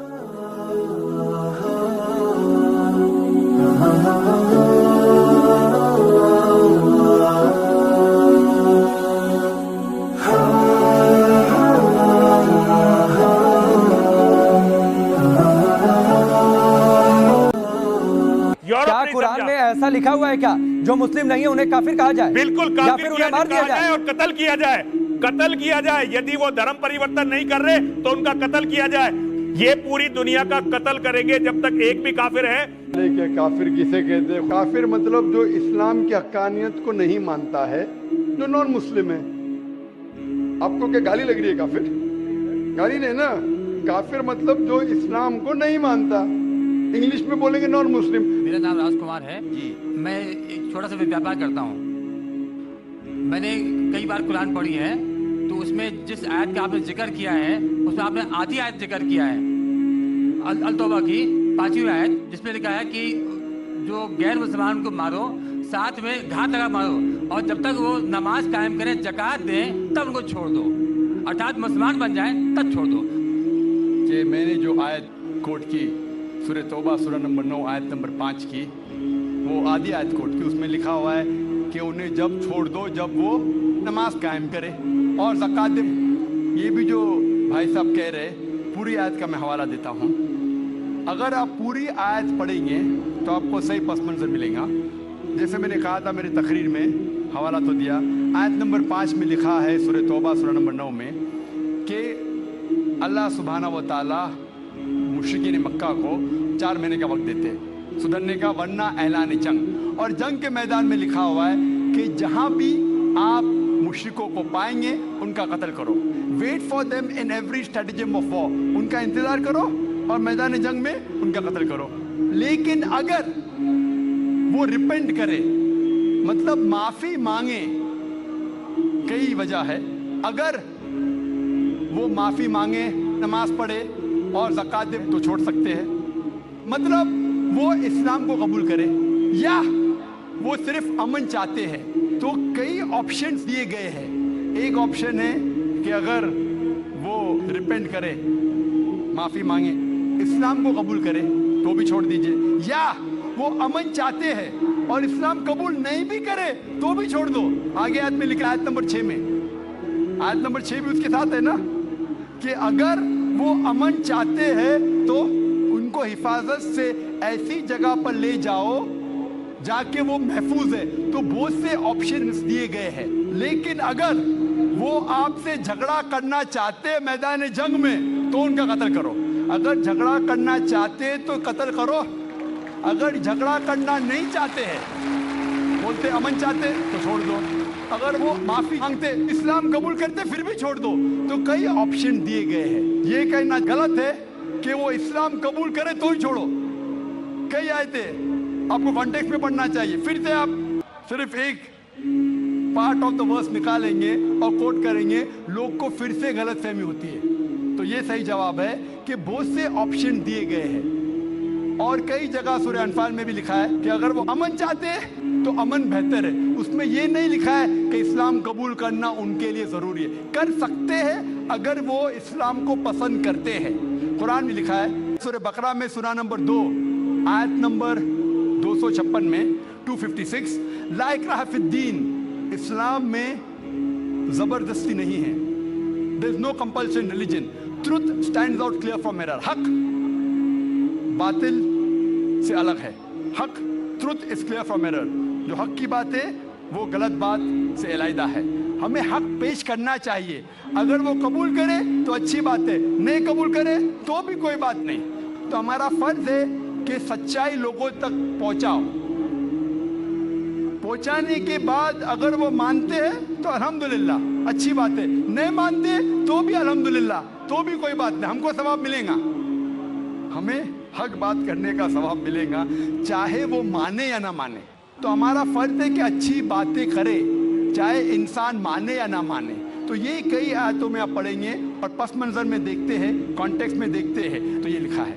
क्या कुरान में ऐसा लिखा हुआ है क्या जो मुस्लिम नहीं है उन्हें काफिर कहा जाए? बिल्कुल या काफिर फिर उन्हें मार दिया जाए और कत्ल किया जाए, कत्ल किया जाए। यदि वो धर्म परिवर्तन नहीं कर रहे तो उनका कत्ल किया जाए। ये पूरी दुनिया का कत्ल करेंगे जब तक एक भी काफिर है। कि काफिर किसे कहते हैं? काफिर मतलब जो इस्लाम की हक्कानियत को नहीं मानता है, जो नॉन मुस्लिम है। आपको क्या गाली लग रही है? काफिर गाली नहीं ना। काफिर मतलब जो इस्लाम को नहीं मानता, इंग्लिश में बोलेंगे नॉन मुस्लिम। मेरा नाम राजकुमार है जी। मैं एक छोटा सा व्यापार करता हूँ। मैंने कई बार कुरान पढ़ी है, तो उसमें जिस आयत का आपने जिक्र किया है उसमें आपने आधी आयत जिक्र किया है, अल तौबा की 5वीं आयत, जिसमें लिखा है कि जो गैर मुसलमान को मारो, साथ में घात लगा मारो, और जब तक वो नमाज कायम करें, ज़कात दें, तब उनको छोड़ दो, अर्थात मुसलमान बन जाएं तब छोड़ दो। कि मैंने जो आयत कोट की सूरह तौबा सूरह नंबर 9 आयत नंबर 5 की, वो आधी आयत कोट की, उसमें लिखा हुआ है कि उन्हें जब छोड़ दो जब वो नमाज कायम करे और ज़कात दे। ये भी जो भाई साहब कह रहे, पूरी आयत का मैं हवाला देता हूँ। अगर आप पूरी आयत पढ़ेंगे तो आपको सही पस मंज़र मिलेगा। जैसे मैंने कहा था मेरी तकरीर में, हवाला तो दिया, आयत नंबर 5 में लिखा है सूरह तौबा सूरह नंबर 9 में कि अल्लाह सुब्हाना व तआला मुशरिकीन मक्का को 4 महीने का वक्त देते हैं सुधरने का, वरना ऐलान जंग। और जंग के मैदान में लिखा हुआ है कि जहाँ भी आप मुशरिकों को पाएंगे उनका कत्ल करो। Wait for them in every stratagem of war, उनका इंतजार करो और मैदान जंग में उनका कत्ल करो। लेकिन अगर वो रिपेंट करे, मतलब माफी मांगे, कई वजह है, अगर वो माफी मांगे, नमाज पढ़े और ज़कात दे तो छोड़ सकते हैं। मतलब वो इस्लाम को कबूल करे या वो सिर्फ अमन चाहते हैं, तो कई ऑप्शंस दिए गए हैं। एक ऑप्शन है कि अगर वो रिपेंट करे, माफी मांगे, इस्लाम को कबूल करे तो भी छोड़ दीजिए, या वो अमन चाहते हैं और इस्लाम कबूल नहीं भी करे तो भी छोड़ दो। आगे आयत में लिखा, आयत नंबर 6 में, आयत नंबर 6 भी उसके साथ है ना, कि अगर वो अमन चाहते हैं तो उनको हिफाजत से ऐसी जगह पर ले जाओ जाके वो महफूज है। तो बहुत से ऑप्शंस दिए गए हैं। लेकिन अगर वो आपसे झगड़ा करना चाहते हैं मैदान जंग में तो उनका कत्ल करो। अगर झगड़ा करना चाहते तो कत्ल करो, अगर झगड़ा करना नहीं चाहते हैं, बोलते अमन चाहते तो छोड़ दो, अगर वो माफी मांगते, इस्लाम कबूल करते फिर भी छोड़ दो। तो कई ऑप्शन दिए गए हैं। ये कहना गलत है कि वो इस्लाम कबूल करे तो ही छोड़ो। कई आयतें आपको कॉन्टेक्स्ट में पढ़ना चाहिए। फिर से आप सिर्फ एक पार्ट ऑफ द वर्स निकालेंगे और कोट करेंगे, लोग को फिर से गलत फहमी होती है। तो ये सही जवाब है कि बहुत से ऑप्शन दिए गए हैं। और कई जगह सूरह अनफाल में भी लिखा है कि अगर वो अमन चाहते हैं तो अमन बेहतर है। उसमें ये नहीं लिखा है कि इस्लाम कबूल करना उनके लिए ज़रूरी है। कर सकते हैं अगर वो इस्लाम को पसंद करते हैं। कुरान में लिखा है सूरह बकरा में सूरह नंबर 2 आयत नंबर 256 में 256, ला इक्राह फिद्दीन, इस्लाम में ज़बरदस्ती नहीं है। There is no compulsion religion, truth stands out clear from error. हक बातिल से अलग है, हक, truth is clear from error. जो हक की बात है वो गलत बात से अलहदा है। हमें हक पेश करना चाहिए। अगर वो कबूल करे तो अच्छी बात है, नहीं कबूल करे तो भी कोई बात नहीं। तो हमारा फर्ज है कि सच्चाई लोगों तक पहुंचाओ। पहुंचाने के बाद अगर वो मानते हैं तो अल्हम्दुलिल्लाह, अच्छी बात है, नहीं मानते तो भी अल्हम्दुलिल्लाह, तो भी कोई बात नहीं, हमको सवाब मिलेगा। हमें हक बात करने का सवाब मिलेगा, चाहे वो माने या ना माने। तो हमारा फर्ज है कि अच्छी बातें करे, चाहे इंसान माने या ना माने। तो ये कई आयतों में आप पढ़ेंगे और पस मंजर में देखते हैं, कॉन्टेक्स्ट में देखते हैं, तो ये लिखा है।